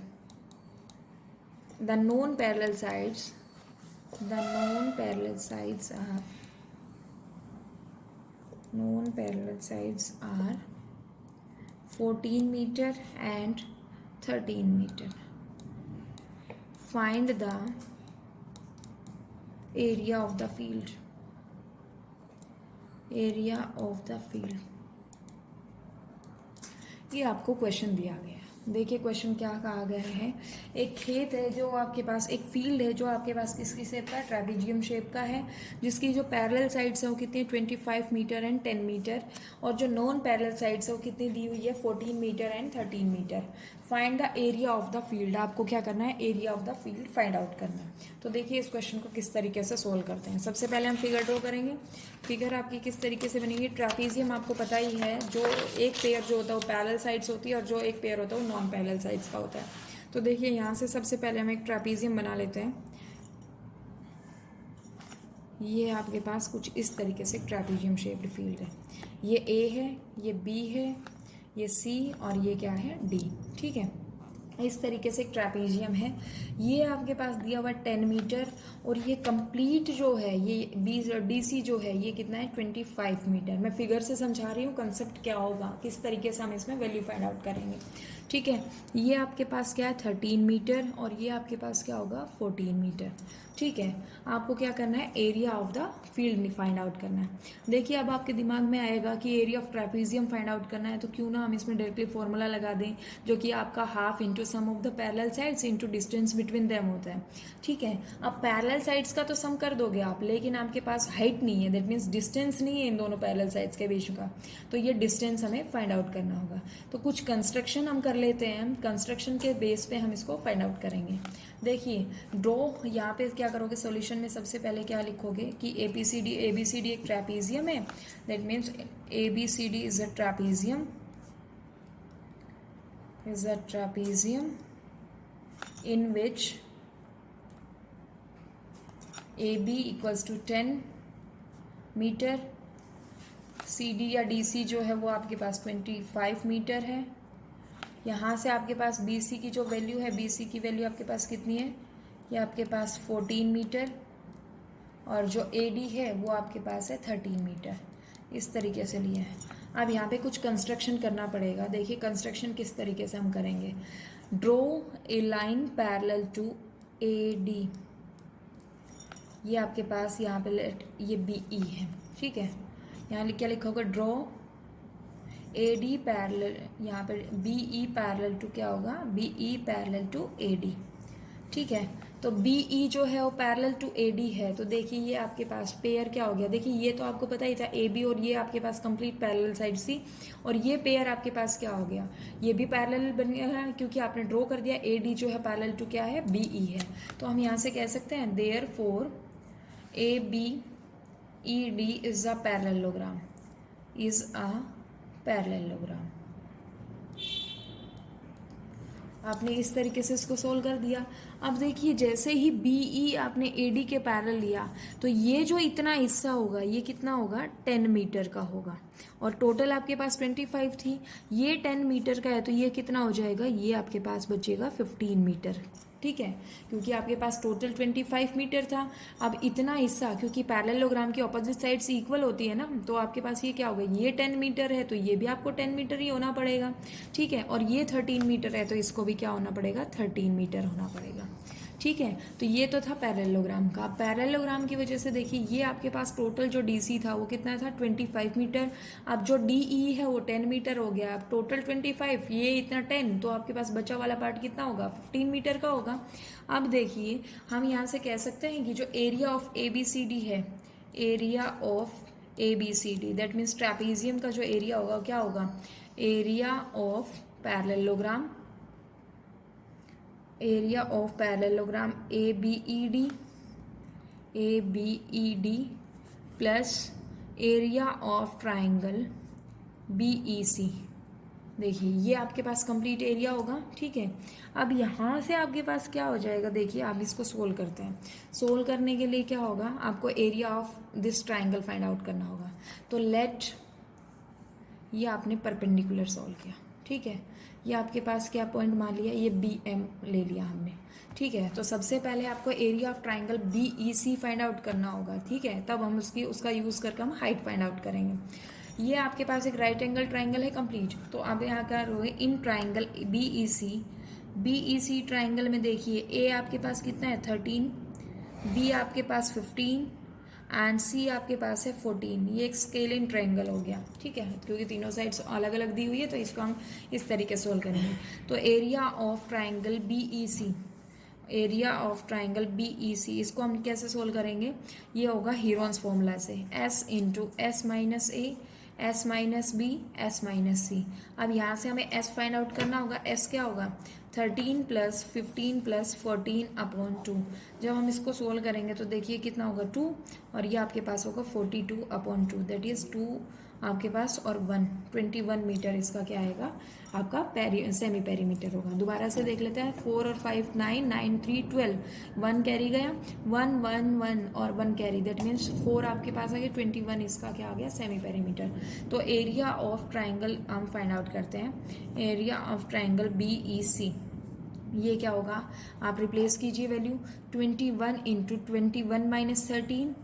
The known parallel sides are 14 meter and 13 meter. Find the area of the field. ये आपको question दिया गया है। देखिए question क्या कहा गया है, एक खेत है जो आपके पास, एक फील्ड है जो आपके पास किसकी शेप का है, ट्रेपेजियम शेप का है, जिसकी जो पैरेलल साइड्स है वो कितनी, 25 मीटर एंड 10 मीटर, और जो नॉन पैरेलल साइड्स है वो कितनी दी हुई है, 14 metre and 13 metre. Find the area of the field, आपको क्या करना है, area of the field find out करना है। तो देखिए इस क्वेश्चन को किस तरीके से सोल्व करते हैं। सबसे पहले हम फिगर ड्रॉ करेंगे। फिगर आपकी किस तरीके से बनेगी, ट्रेपेजियम आपको पता ही है, जो एक पेयर जो होता है वो पैरेलल साइड्स होती है, और जो एक पेयर होता है वो नॉन पैरेलल साइड्स का होता है। तो देखिए यहाँ से सबसे पहले हम एक ट्रेपेजियम बना लेते हैं। ये आपके पास कुछ इस तरीके से ट्रेपेजियम शेप्ड फील्ड है। ये ए है, ये बी है, ये सी, और ये क्या है, डी। ठीक है, इस तरीके से एक ट्रेपेजियम है। ये आपके पास दिया हुआ 10 मीटर, और ये कंप्लीट जो है, ये डी सी जो है ये कितना है, 25 मीटर। मैं फिगर से समझा रही हूँ कंसेप्ट क्या होगा, किस तरीके से हम इसमें वैल्यू फाइंड आउट करेंगे। ठीक है, ये आपके पास क्या है, 13 मीटर, और ये आपके पास क्या होगा, 14 मीटर। ठीक है, आपको क्या करना है, area of the field find out करना है। देखिए अब आपके दिमाग में आएगा कि area of trapezium find out करना है, तो क्यों ना हम इसमें डायरेक्टली फॉर्मूला लगा दें, जो कि आपका half into sum of the parallel sides into distance between them होता है। ठीक है, अब पैरेलल साइड्स का तो सम कर दोगे आप, लेकिन आपके पास हाइट नहीं है, दैट मीन्स डिस्टेंस नहीं है इन दोनों पैरेलल साइड्स के बीच का, तो ये डिस्टेंस हमें फाइंड आउट करना होगा। तो कुछ कंस्ट्रक्शन हम कर लेते हैं, कंस्ट्रक्शन के बेस पे हम इसको फाइंड आउट करेंगे। देखिए ड्रॉ, यहाँ पे क्या करोगे, सॉल्यूशन में सबसे पहले क्या लिखोगे कि ABCD एक ट्रेपेजियम है, that means ABCD is a trapezium in which A B equals to 10 metre, C D या डी सी जो है वो आपके पास 25 मीटर है। यहाँ से आपके पास बी सी की जो वैल्यू है, बी सी की वैल्यू आपके पास कितनी है, ये आपके पास 14 मीटर, और जो ए डी है वो आपके पास है 13 मीटर। इस तरीके से लिया है। अब यहाँ पे कुछ कंस्ट्रक्शन करना पड़ेगा। देखिए कंस्ट्रक्शन किस तरीके से हम करेंगे। Draw a line parallel to A D, ये आपके पास यहाँ पे ये बी ई है, ठीक है। यहाँ क्या लिखा होगा, ड्रॉ ए डी पैरेलल, यहाँ पर बी ई पैरेलल टू क्या होगा, B E parallel to A D, ठीक है। तो बी ई जो है वो पैरेलल टू ए डी है। तो देखिए ये आपके पास पेयर क्या हो गया, देखिए ये तो आपको पता ही था ए बी, और ये आपके पास कंप्लीट पैरेलल साइड सी, और ये पेयर आपके पास क्या हो गया, ये भी पैरेलल बन गया है क्योंकि आपने ड्रॉ कर दिया। ए डी जो है पैरेलल टू क्या है, बी ई है। तो हम यहाँ से कह सकते हैं therefore A B E D is a parallelogram, is a parallelogram. आपने इस तरीके से इसको सोल्व कर दिया। अब देखिए जैसे ही बी ई आपने ए डी के पैरेलल लिया तो ये जो इतना हिस्सा होगा ये कितना होगा, 10 मीटर का होगा, और टोटल आपके पास 25 थी, ये 10 मीटर का है तो ये कितना हो जाएगा, ये आपके पास बचेगा 15 मीटर, ठीक है, क्योंकि आपके पास टोटल 25 मीटर था। अब इतना हिस्सा, क्योंकि पैरेललोग्राम की ऑपोजिट साइड्स इक्वल होती है ना, तो आपके पास ये क्या होगा, ये 10 मीटर है तो ये भी आपको 10 मीटर ही होना पड़ेगा, ठीक है, और ये 13 मीटर है तो इसको भी क्या होना पड़ेगा, 13 मीटर होना पड़ेगा, ठीक है। तो ये तो था पैरेललोग्राम का। पैरेललोग्राम की वजह से देखिए ये आपके पास टोटल जो डीसी था वो कितना था, 25 मीटर। अब जो डीई है वो 10 मीटर हो गया। अब टोटल 25, ये इतना 10, तो आपके पास बचा वाला पार्ट कितना होगा, 15 मीटर का होगा। अब देखिए हम यहाँ से कह सकते हैं कि जो area of A B C D है, area of A B C D, that means trapezium का जो एरिया होगा क्या होगा, area of parallelogram, area of parallelogram A B E D plus area of triangle B E C. देखिए ये आपके पास complete area होगा, ठीक है। अब यहाँ से आपके पास क्या हो जाएगा, देखिए आप इसको सोल्व करते हैं। सोल्व करने के लिए क्या होगा, आपको area of this triangle find out करना होगा। तो लेट, ये आपने परपेंडिकुलर सोल्व किया, ठीक है। ये आपके पास क्या पॉइंट मान लिया, ये बी एम ले लिया हमने, ठीक है। तो सबसे पहले आपको area of triangle B E C find out करना होगा, ठीक है, तब हम उसका यूज़ करके हम हाइट फाइंड आउट करेंगे। ये आपके पास एक राइट एंगल ट्राइंगल है कंप्लीट, तो आप यहाँ क्या करोगे, इन triangle B E C triangle में देखिए ए आपके पास कितना है 13, बी आपके पास 15 एंड सी आपके पास है 14। ये एक स्केलिंग ट्रायंगल हो गया, ठीक है, क्योंकि तीनों साइड्स अलग अलग दी हुई है तो इसको हम इस तरीके से सोल्व करेंगे। तो area of triangle B E C, area of triangle B E C, इसको हम कैसे सोल्व करेंगे, ये होगा हीरोन्स फॉर्मूला से, S into S minus A, S minus B, S minus C. अब यहाँ से हमें एस फाइंड आउट करना होगा। एस क्या होगा, 13 प्लस 15 प्लस 14 अपॉन 2। जब हम इसको सोल्व करेंगे तो देखिए कितना होगा 2, और ये आपके पास होगा 42 अपॉन 2, दैट इज़ 2 आपके पास और 21 मीटर इसका क्या आएगा, आपका सेमी पेरीमीटर होगा। दोबारा से देख लेते हैं, 4 और 5 9, 9 3 12, 1 कैरी गया, 1 1 1 और 1 कैरी, दैट मीन्स 4 आपके पास आ गया, 21 इसका क्या आ गया, सेमी पेरीमीटर। तो एरिया ऑफ ट्राइंगल हम फाइंड आउट करते हैं, area of triangle B E C, ये क्या होगा, आप रिप्लेस कीजिए value, 21 into 21 minus 13,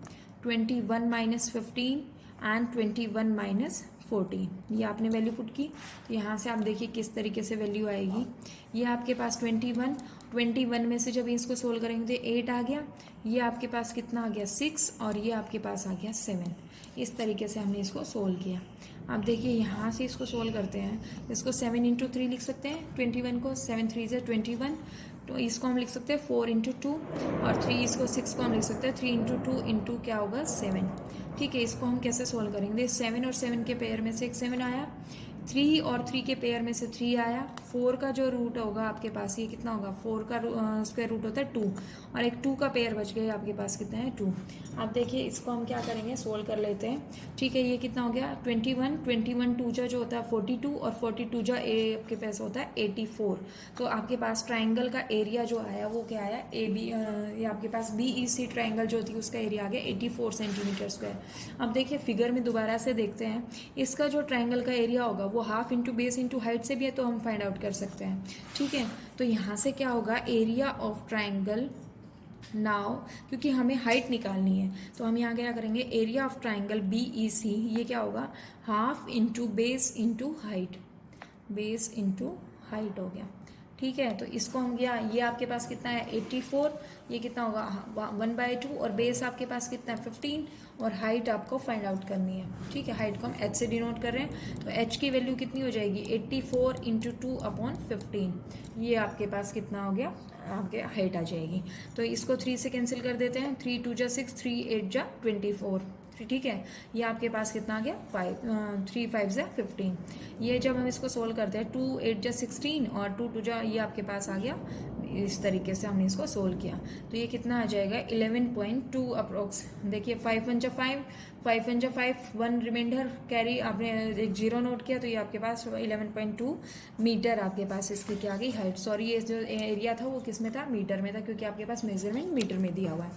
21 minus 15 and 21 minus 14, ये आपने वैल्यू पुट की। तो यहाँ से आप देखिए किस तरीके से वैल्यू आएगी। ये आपके पास 21 में से जब इसको सोल्व करेंगे तो 8 आ गया, ये आपके पास कितना आ गया 6, और ये आपके पास आ गया 7। इस तरीके से हमने इसको सोल्व किया। अब देखिए यहाँ से इसको सोल्व करते हैं, इसको 7 इंटू 3 लिख सकते हैं, 21 को 7 3 से 21, तो इसको हम लिख सकते हैं 4 इंटू 2, और 3 इसको 6 को हम लिख सकते हैं 3 इंटू 2 इंटू क्या होगा 7, ठीक है। इसको हम कैसे सोल्व करेंगे, 7 और 7 के पेयर में से एक 7 आया, 3 और 3 के पेयर में से 3 आया, 4 का जो रूट होगा आपके पास ये कितना होगा, 4 का स्क्वायर रूट होता है 2, और एक 2 का पेयर बच गया आपके पास कितना है 2। अब देखिए इसको हम क्या करेंगे, सोल्व कर लेते हैं। ठीक है, ये कितना हो गया 21 2 जो होता है 42, और 42 जो आपके पास होता है 84। तो आपके पास ट्राइंगल का एरिया जो आया वो क्या आया, ये आपके पास BEC ट्राइंगल जो थी उसका एरिया आ गया 84 सेंटीमीटर स्क्वायर। अब देखिए फिगर में दोबारा से देखते हैं, इसका जो ट्राइंगल का एरिया होगा वो half into base into height से भी है, तो हम फाइंड आउट कर सकते हैं। ठीक है, तो यहाँ से क्या होगा, एरिया ऑफ ट्राइंगल नाउ, क्योंकि हमें हाइट निकालनी है तो हम यहाँ क्या करेंगे, एरिया ऑफ ट्राइंगल BEC ये क्या होगा, half into base into height, base into height हो गया। ठीक है, तो इसको हम गया, ये आपके पास कितना है 84, ये कितना होगा 1/2, और बेस आपके पास कितना है 15, और हाइट आपको फाइंड आउट करनी है। ठीक है, हाइट को हम h से डिनोट कर रहे हैं, तो h की वैल्यू कितनी हो जाएगी 84 इंटू 2/15, ये आपके पास कितना हो गया, आपके हाइट आ जाएगी। तो इसको 3 से कैंसिल कर देते हैं, 3 2 जा 6, 3 8 जा 24। ठीक है, ये आपके पास कितना आ गया 3 5 जा 15। ये जब हम इसको सोल्व करते हैं 2 8 जा 16 और 2 2 जा, ये आपके पास आ गया, इस तरीके से हमने इसको सोल्व किया। तो ये कितना आ जाएगा 11.2 अप्रोक्स। देखिए 5 1 जा 5, 5 1 जा 5, 1 रिमाइंडर कैरी, आपने एक 0 नोट किया, तो ये आपके पास 11.2 मीटर आपके पास इसकी क्या आ गई हाइट। सॉरी, ये जो एरिया था वो किस में था, मीटर में था, क्योंकि आपके पास मेजरमेंट मीटर में दिया हुआ है।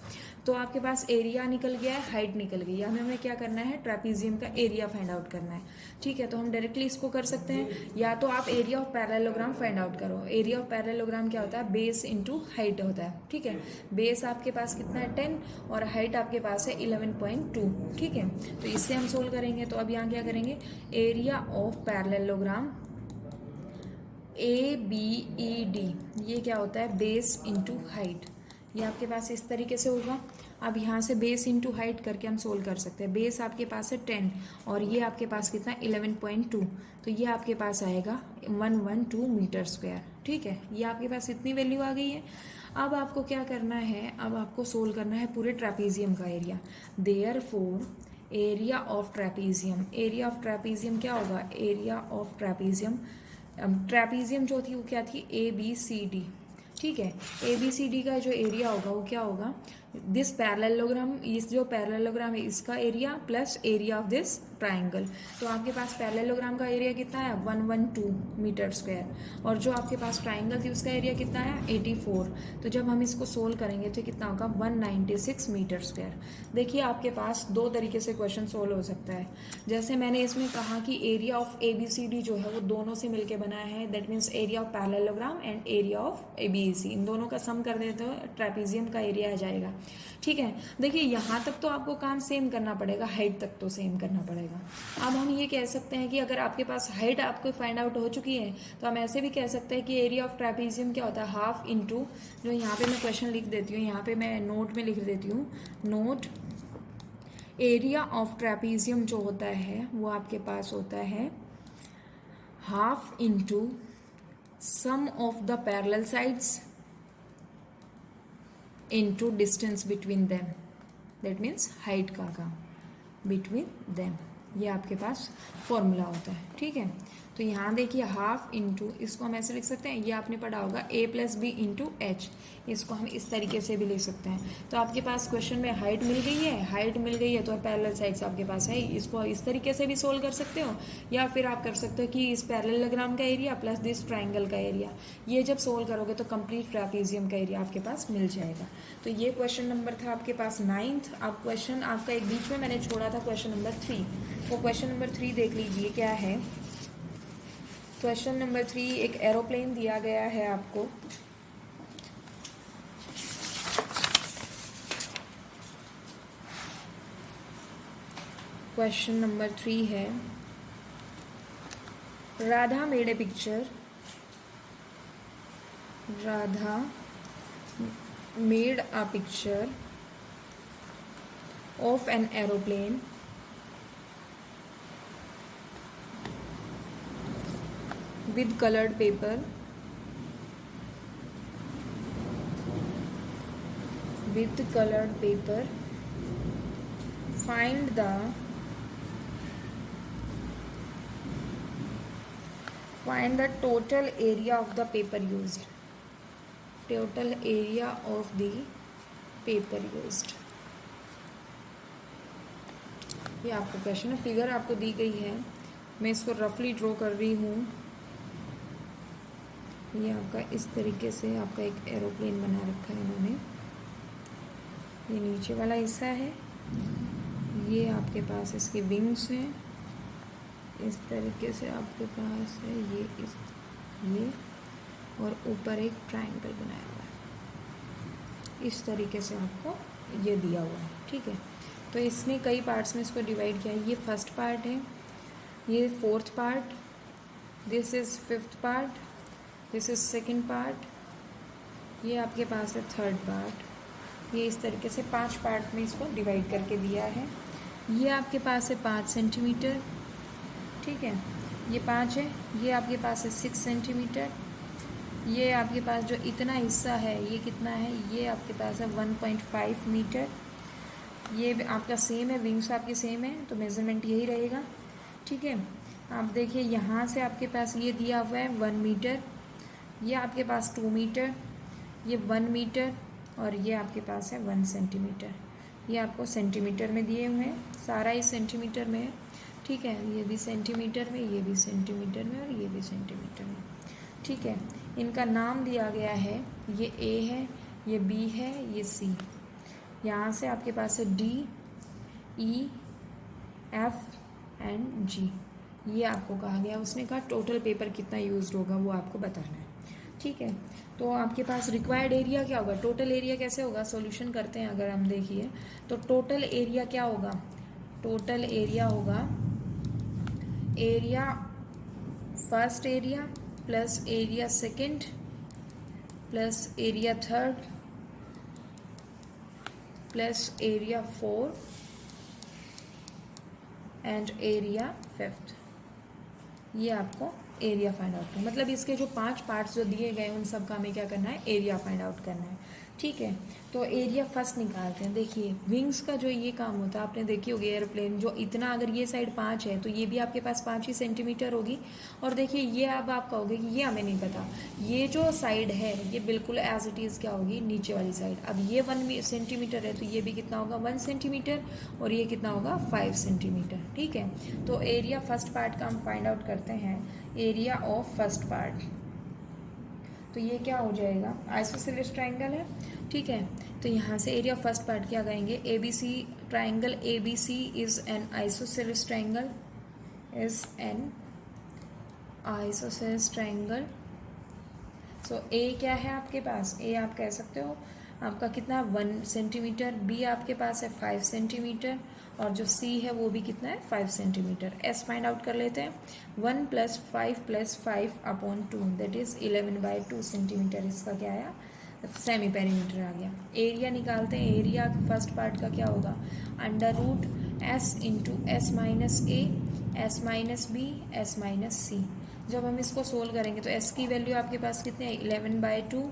तो आपके पास एरिया निकल गया है, हाइट निकल गई है, हमें क्या करना है, ट्रेपीजियम का एरिया फाइंड आउट करना है। ठीक है, तो हम डायरेक्टली इसको कर सकते हैं, या तो आप area of parallelogram find out करो। एरिया ऑफ पैरेललोग्राम क्या होता है, बेस इंटू हाइट होता है। ठीक है, बेस आपके पास कितना है 10, और हाइट आपके पास है 11.2। ठीक है, तो इससे हम सोल्व करेंगे। तो अब यहाँ क्या करेंगे, एरिया ऑफ पैरेललोग्राम ABED, ये क्या होता है, बेस इंटू हाइट, ये आपके पास इस तरीके से होगा। अब यहाँ से बेस इंटू हाइट करके हम सोल्व कर सकते हैं। बेस आपके पास है 10, और ये आपके पास कितना 11.2, तो ये आपके पास आएगा 112 मीटर स्क्वायर। ठीक है, ये आपके पास इतनी वैल्यू आ गई है। अब आपको क्या करना है, अब आपको सोल्व करना है पूरे ट्रेपीजियम का area. Therefore area of trapezium, area of trapezium क्या होगा, एरिया ऑफ ट्रेपीजियम, ट्रेपीजियम जो थी वो क्या थी ABCD। ठीक है, ABCD का जो एरिया होगा वो क्या होगा, दिस पैरेललोग्राम, इस जो पैरेललोग्राम है इसका area plus area of this triangle. तो आपके पास पैरेललोग्राम का एरिया कितना है 112 मीटर स्क्वायर, और जो आपके पास ट्राइंगल थी उसका एरिया कितना है 84। तो जब हम इसको सोल्व करेंगे तो कितना होगा 196 मीटर स्क्वायर। देखिए आपके पास दो तरीके से क्वेश्चन सोल्व हो सकता है। जैसे मैंने इसमें कहा कि एरिया ऑफ ABCD जो है वो दोनों से मिलकर बना है, that means area of parallelogram and area of ABEC, इन दोनों का सम कर देते हो ट्रेपीजियम का एरिया आ जाएगा। ठीक है, देखिए यहाँ तक तो आपको काम सेम करना पड़ेगा, हाइट तक तो सेम करना पड़ेगा। अब हम ये कह सकते हैं कि अगर आपके पास हाइट आपको फाइंड आउट हो चुकी है, तो हम ऐसे भी कह सकते हैं कि एरिया ऑफ ट्रेपीजियम क्या होता है, हाफ इंटू, जो यहाँ पे मैं क्वेश्चन लिख देती हूँ, यहाँ पे मैं नोट में लिख देती हूँ, नोट एरिया ऑफ ट्रेपीजियम जो होता है वो आपके पास होता है half into sum of the parallel sides into distance between them, that means height का between them, ये आपके पास फॉर्मूला होता है। ठीक है, तो यहाँ देखिए हाफ इंटू, इसको हम ऐसे लिख सकते हैं, ये आपने पढ़ा होगा A+B इंटू H, इसको हम इस तरीके से भी लिख सकते हैं। तो आपके पास क्वेश्चन में हाइट मिल गई है, हाइट मिल गई है तो पैरेलल साइड्स आपके पास है, इसको इस तरीके से भी सोल्व कर सकते हो, या फिर आप कर सकते हो कि इस पैरेललोग्राम का एरिया प्लस दिस ट्राइंगल का एरिया, ये जब सोल्व करोगे तो कंप्लीट ट्रेपीजियम का एरिया आपके पास मिल जाएगा। तो ये क्वेश्चन नंबर था आपके पास 9th। अब क्वेश्चन आपका एक बीच में मैंने छोड़ा था क्वेश्चन नंबर 3, वो क्वेश्चन नंबर 3 देख लीजिए क्या है। क्वेश्चन नंबर 3, एक एरोप्लेन दिया गया है आपको, क्वेश्चन नंबर 3 है, Radha made a picture, Radha made a picture of an aeroplane with colored paper, with colored paper, find find the total area of the paper used, total area of the paper used. ये आपका question है, figure आपको दी गई है, मैं इसको रफली draw कर रही हूँ। ये आपका इस तरीके से आपका एक एरोप्लेन बना रखा है इन्होंने। ये नीचे वाला हिस्सा है, ये आपके पास इसके विंग्स हैं, इस तरीके से आपके पास है ये और ऊपर एक ट्रायंगल बनाया हुआ है, इस तरीके से आपको ये दिया हुआ है। ठीक है, तो इसने कई पार्ट्स में इसको डिवाइड किया है। ये फर्स्ट पार्ट है, ये fourth part, this is fifth part, this is second part, ये आपके पास है थर्ड पार्ट। ये इस तरीके से 5 पार्ट में इसको डिवाइड करके दिया है। ये आपके पास है 5 सेंटीमीटर, ठीक है, ये 5 है, ये आपके पास है 6 सेंटीमीटर, ये आपके पास जो इतना हिस्सा है ये कितना है, ये आपके पास है 1.5 मीटर। ये आपका सेम है, विंग्स आपके सेम है, तो मेज़रमेंट यही रहेगा। ठीक है, आप देखिए यहाँ से आपके पास ये दिया हुआ है 1 मीटर, ये आपके पास 2 मीटर, ये 1 मीटर और ये आपके पास है 1 सेंटीमीटर। ये आपको सेंटीमीटर में दिए हुए हैं, सारा ही सेंटीमीटर में है। ठीक है, ये भी सेंटीमीटर में, ये भी सेंटीमीटर में और ये भी सेंटीमीटर में। ठीक है, इनका नाम दिया गया है, ये ए है, ये बी है, ये सी। यहाँ से आपके पास है डी, ई, एफ एंड जी। ये आपको कहा गया, उसने कहा टोटल पेपर कितना यूज्ड होगा वो आपको बताना है। ठीक है, तो आपके पास रिक्वायर्ड एरिया क्या होगा, टोटल एरिया कैसे होगा, सॉल्यूशन करते हैं। अगर हम देखिए तो टोटल एरिया क्या होगा, टोटल एरिया होगा area first area plus area second plus area third plus area fourth and area fifth. ये आपको एरिया फाइंड आउट करना, मतलब इसके जो 5 पार्ट्स जो दिए गए उन सब का हमें क्या करना है, एरिया फाइंड आउट करना है। ठीक है, तो एरिया फर्स्ट निकालते हैं। देखिए विंग्स का जो ये काम होता है, आपने देखी होगी एयरप्लेन, जो इतना अगर ये साइड 5 है तो ये भी आपके पास 5 ही सेंटीमीटर होगी। और देखिए ये अब आप कहोगे कि ये हमें नहीं पता, ये जो साइड है ये बिल्कुल एज इट इज़ क्या होगी, नीचे वाली साइड। अब ये 1 सेंटीमीटर है तो ये भी कितना होगा, 1 सेंटीमीटर, और ये कितना होगा, 5 सेंटीमीटर। ठीक है, तो एरिया फर्स्ट पार्ट का हम फाइंड आउट करते हैं, एरिया ऑफ फर्स्ट पार्ट। तो ये क्या हो जाएगा, आइसोसेलेस ट्राइंगल है। ठीक है, तो यहाँ से एरिया फर्स्ट पार्ट क्या कहेंगे, A B C triangle, A B C is an isosceles triangle, is an isosceles triangle. So A क्या है आपके पास, ए आप कह सकते हो आपका कितना, 1 सेंटीमीटर, बी आपके पास है 5 सेंटीमीटर और जो सी है वो भी कितना है, 5 सेंटीमीटर। एस फाइंड आउट कर लेते हैं, 1 + 5 + 5/2 दैट इज़ 11/2 सेंटीमीटर। इसका क्या आया, सेमी पेरीमीटर आ गया। एरिया निकालते हैं, एरिया फर्स्ट पार्ट का क्या होगा, √S × S - A S - B S - C। जब हम इसको सोल्व करेंगे तो S की वैल्यू आपके पास कितने है, 11/2।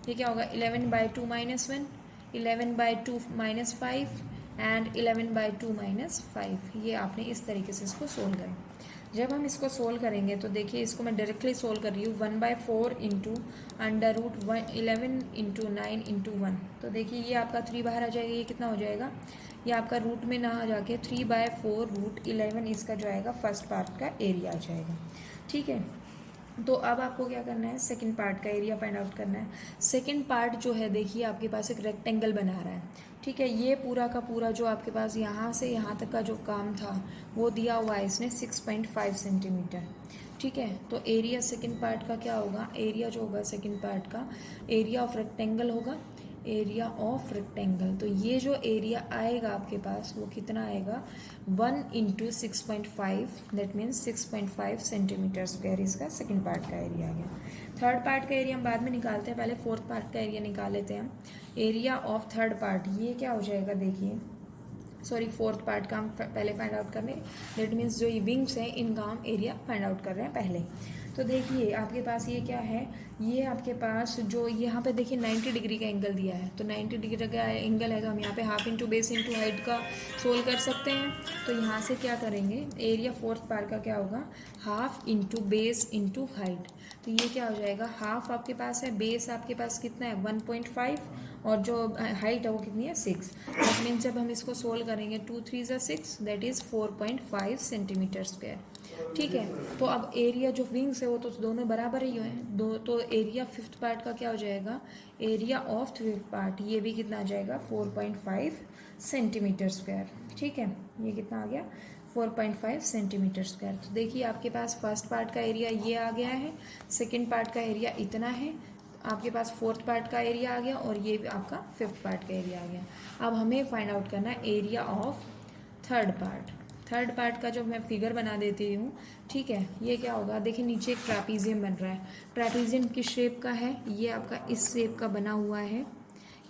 ये क्या होगा, 11/2 - 1, 11/2 - 5 एंड 11/2 - 5। ये आपने इस तरीके से इसको सोल्व करें। जब हम इसको सोल्व करेंगे तो देखिए इसको मैं डायरेक्टली सोल्व कर रही हूँ, 1/4 × √11 × 9 × 1। तो देखिए ये आपका 3 बाहर आ जाएगा, ये कितना हो जाएगा, ये आपका रूट में ना आ जाके 3/4 √11 इसका जो आएगा फर्स्ट पार्ट का एरिया आ जाएगा। ठीक है, तो अब आपको क्या करना है, सेकंड पार्ट का एरिया फाइंड आउट करना है। सेकंड पार्ट जो है देखिए आपके पास एक रेक्टेंगल बना रहा है। ठीक है, ये पूरा का पूरा जो आपके पास यहाँ से यहाँ तक का जो काम था वो दिया हुआ है इसने 6.5 सेंटीमीटर। ठीक है, तो एरिया सेकंड पार्ट का क्या होगा, एरिया जो होगा सेकंड पार्ट का, एरिया ऑफ रेक्टेंगल होगा, एरिया ऑफ रेक्टेंगल। तो ये जो एरिया आएगा आपके पास वो कितना आएगा, 1 × 6.5 दैट मीन्स 6.5 सेंटीमीटर स्क्वायर। इसका सेकंड पार्ट का एरिया आ गया। थर्ड पार्ट का एरिया हम बाद में निकालते हैं, पहले फोर्थ पार्ट का एरिया निकाल लेते हैं हम। एरिया ऑफ थर्ड पार्ट ये क्या हो जाएगा, देखिए सॉरी फोर्थ पार्ट का हम पहले फाइंड आउट करने, दैट मीन्स जो ये विंग्स हैं इनका हम एरिया फाइंड आउट कर रहे हैं पहले। तो देखिए आपके पास ये क्या है, ये आपके पास जो यहाँ पे देखिए 90 डिग्री का एंगल दिया है, तो 90 डिग्री का एंगल है तो हम यहाँ पे half into base into height का सोल्व कर सकते हैं। तो यहाँ से क्या करेंगे, एरिया फोर्थ पार्ट का क्या होगा, half into base into height. तो ये क्या हो जाएगा, हाफ आपके पास है, बेस आपके पास कितना है 1.5 और जो हाइट है वो कितनी है 6। दैट मीन्स जब हम इसको सोल्व करेंगे 2 3 ज़ा 6 दैट इज़ 4.5 सेंटीमीटर स्क्वायर। ठीक है, तो अब एरिया जो विंग्स है वो तो दोनों बराबर ही हैं दो, तो एरिया फिफ्थ पार्ट का क्या हो जाएगा, एरिया ऑफ फिफ्थ पार्ट ये भी कितना आ जाएगा 4.5 सेंटीमीटर स्क्वायर। ठीक है, ये कितना आ गया 4.5 सेंटीमीटर स्क्वायर। तो देखिए आपके पास फर्स्ट पार्ट का एरिया ये आ गया है, सेकेंड पार्ट का एरिया इतना है, आपके पास फोर्थ पार्ट का एरिया आ गया और ये भी आपका फिफ्थ पार्ट का एरिया आ गया। अब हमें फाइंड आउट करना है area of third part. Third part का जो मैं फिगर बना देती हूँ, ठीक है, ये क्या होगा, देखिए नीचे एक ट्रापीजियम बन रहा है। ट्रापीजियम किस शेप का है, ये आपका इस शेप का बना हुआ है।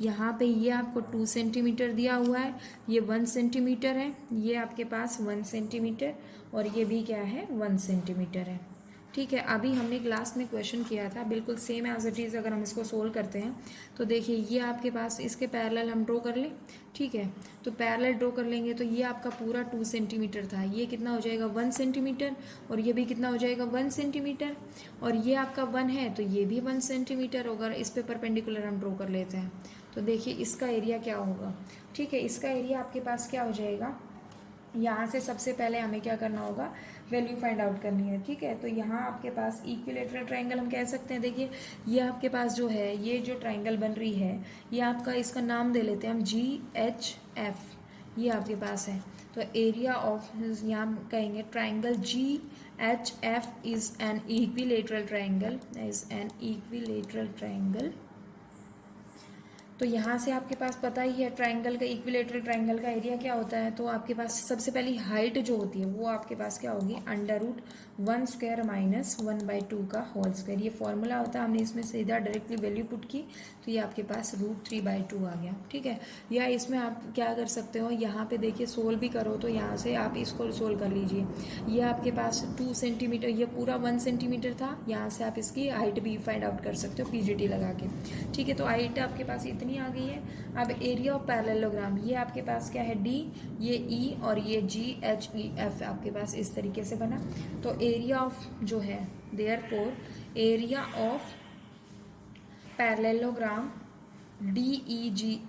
यहाँ पे ये आपको 2 सेंटीमीटर दिया हुआ है, ये 1 सेंटीमीटर है, ये आपके पास 1 सेंटीमीटर और ये भी क्या है 1 सेंटीमीटर है। ठीक है, अभी हमने क्लास में क्वेश्चन किया था बिल्कुल सेम एज इट इज़। अगर हम इसको सोल्व करते हैं तो देखिए ये आपके पास इसके पैरेलल हम ड्रॉ कर लें। ठीक है, तो पैरेलल ड्रॉ कर लेंगे तो ये आपका पूरा 2 सेंटीमीटर था, ये कितना हो जाएगा 1 सेंटीमीटर और ये भी कितना हो जाएगा 1 सेंटीमीटर और ये आपका 1 है तो ये भी 1 सेंटीमीटर होगा। इस पे परपेंडिकुलर हम ड्रॉ कर लेते हैं तो देखिए इसका एरिया क्या होगा। ठीक है, इसका एरिया आपके पास क्या हो जाएगा, यहाँ से सबसे पहले हमें क्या करना होगा, वैल्यू फाइंड आउट करनी है। ठीक है, तो यहाँ आपके पास इक्विलेटरल ट्रायंगल हम कह सकते हैं। देखिए ये आपके पास जो है, ये जो ट्रायंगल बन रही है ये आपका, इसका नाम दे लेते हैं हम GHF, ये आपके पास है। तो एरिया ऑफ, यहाँ हम कहेंगे triangle GHF is an equilateral triangle, is an equilateral triangle. तो यहाँ से आपके पास पता ही है ट्रायंगल का, इक्विलेटरल ट्रायंगल का एरिया क्या होता है। तो आपके पास सबसे पहली हाइट जो होती है वो आपके पास क्या होगी, √1² - 1/2 का होल स्क्वायर। ये फॉर्मूला होता है, हमने इसमें सीधा डायरेक्टली वैल्यू पुट की तो ये आपके पास √3/2 आ गया। ठीक है, या इसमें आप क्या कर सकते हो, यहाँ पे देखिए सोल्व भी करो तो यहाँ से आप इसको सोल्व कर लीजिए। ये आपके पास 2 सेंटीमीटर, ये पूरा 1 सेंटीमीटर था, यहाँ से आप इसकी हाइट भी फाइंड आउट कर सकते हो PGT लगा के। ठीक है, तो हाइट आपके पास इतनी आ गई है। अब एरिया ऑफ पैरेललोग्राम, ये आपके पास क्या है D, ये E और ये GHEF आपके पास इस तरीके से बना। तो एरिया ऑफ जो है, therefore area of parallelogram DEHG,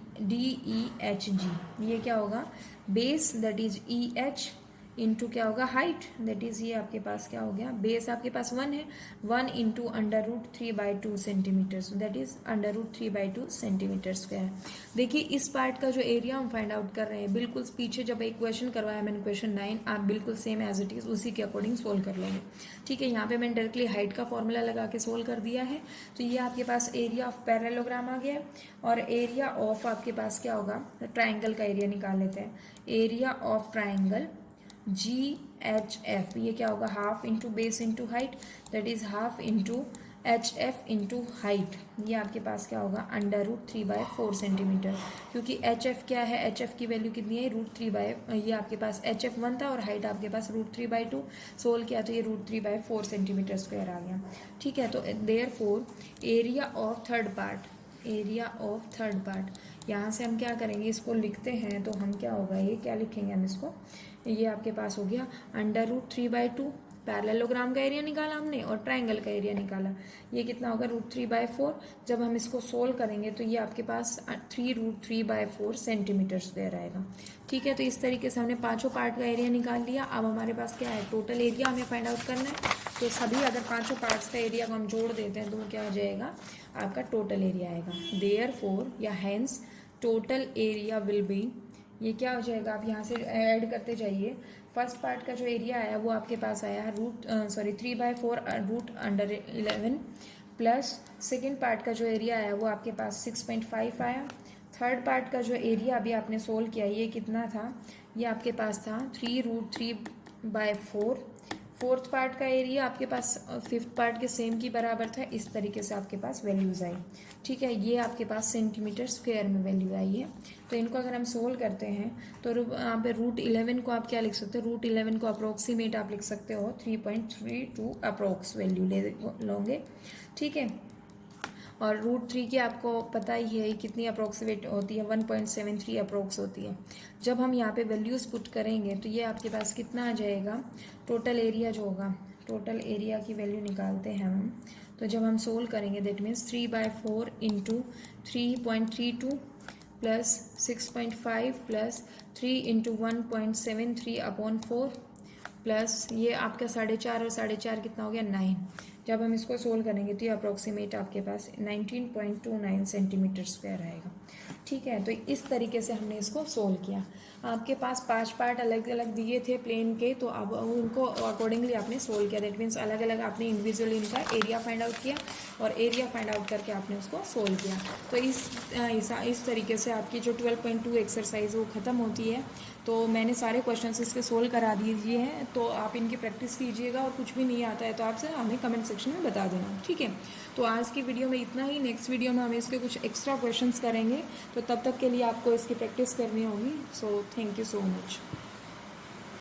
ये क्या होगा, base that is EH into क्या होगा हाइट, दैट इज ये आपके पास क्या हो गया, बेस आपके पास 1 है, 1 into √3/2 centimetre, that is √3/2 centimetre square. देखिए इस पार्ट का जो एरिया हम फाइंड आउट कर रहे हैं, बिल्कुल पीछे जब एक क्वेश्चन करवाया मैंने क्वेश्चन 9, आप बिल्कुल सेम एज इट इज उसी के अकॉर्डिंग सोल्व कर लेंगे। ठीक है, यहाँ पे मैंने डायरेक्टली हाइट का फॉर्मूला लगा के सोल्व कर दिया है। तो ये आपके पास एरिया ऑफ पैरेललोग्राम आ गया और एरिया ऑफ आपके पास क्या होगा, ट्राइंगल का एरिया निकाल लेते हैं। एरिया ऑफ ट्राइंगल GHF, ये क्या होगा, half into base into height, that is half into HF into height, ये आपके पास क्या होगा √3/4 सेंटीमीटर। क्योंकि HF क्या है, HF की वैल्यू कितनी है ये आपके पास HF 1 था और हाइट आपके पास √3/2 सोल्व किया तो ये √3/4 सेंटीमीटर स्क्वायर आ गया। ठीक है, तो therefore area of third part, area of third part, यहाँ से हम क्या करेंगे, इसको लिखते हैं तो हम क्या होगा, ये क्या लिखेंगे हम इसको, ये आपके पास हो गया √3/2, पैरेललोग्राम का एरिया निकाला हमने और ट्रायंगल का एरिया निकाला, ये कितना होगा √3/4। जब हम इसको सोल्व करेंगे तो ये आपके पास 3√3/4 सेंटीमीटर स्क्वायर आएगा। ठीक है, तो इस तरीके से हमने पांचों पार्ट का एरिया निकाल लिया। अब हमारे पास क्या है, टोटल एरिया हमें फाइंड आउट करना है। तो सभी अगर पांचों पार्ट्स का एरिया को हम जोड़ देते हैं तो वो क्या हो जाएगा, आपका टोटल एरिया आएगा। देयरफॉर या hence total area will be, ये क्या हो जाएगा, आप यहाँ से ऐड करते जाइए। फर्स्ट पार्ट का जो एरिया आया वो आपके पास आया 3/4 √11 प्लस सेकेंड पार्ट का जो एरिया आया वो आपके पास 6.5 आया। थर्ड पार्ट का जो एरिया अभी आपने सोल्व किया ये कितना था, ये आपके पास था 3√3/4 फोर्थ पार्ट का एरिया आपके पास फिफ्थ पार्ट के सेम की बराबर था, इस तरीके से आपके पास वैल्यूज़ आई। ठीक है, ये आपके पास सेंटीमीटर स्क्वायर में वैल्यू आई है। तो इनको अगर हम सोल्व करते हैं तो यहाँ पे √11 को आप क्या लिख सकते हो, √11 को अप्रोक्सीमेट आप लिख सकते हो 3.32 अप्रोक्स वैल्यू ले लोगे। ठीक है, और √3 की आपको पता ही है कितनी अप्रोक्सीमेट होती है, 1.73 अप्रोक्स होती है। जब हम यहाँ पे वैल्यूज़ पुट करेंगे तो ये आपके पास कितना आ जाएगा, टोटल एरिया जो होगा, टोटल एरिया की वैल्यू निकालते हैं हम। तो जब हम सोल्व करेंगे that means 3/4 into 3.32 plus 6.5 plus 3 into 1.73 upon 4 plus ये आपका 4.5 और 4.5 कितना हो गया 9। जब हम इसको सोल्व करेंगे तो ये अप्रोक्सीमेट आपके पास 19.29 सेंटीमीटर स्क्वायर आएगा। ठीक है, तो इस तरीके से हमने इसको सोल्व किया। आपके पास 5 पार्ट अलग अलग दिए थे प्लेन के, तो अब उनको अकॉर्डिंगली आपने सोल्व किया। दैट मीन्स अलग अलग आपने इंडिविजुअली इनका एरिया फाइंड आउट किया और एरिया फाइंड आउट करके आपने उसको सोल्व किया। तो इस तरीके से आपकी जो 12.2 एक्सरसाइज वो ख़त्म होती है। तो मैंने सारे क्वेश्चंस इसके सोल्व करा दीजिए हैं, तो आप इनकी प्रैक्टिस कीजिएगा और कुछ भी नहीं आता है तो आपसे हमें कमेंट सेक्शन में बता देना। ठीक है, तो आज की वीडियो में इतना ही। नेक्स्ट वीडियो में हम इसके कुछ एक्स्ट्रा क्वेश्चंस करेंगे, तो तब तक के लिए आपको इसकी प्रैक्टिस करनी होगी। So thank you so much.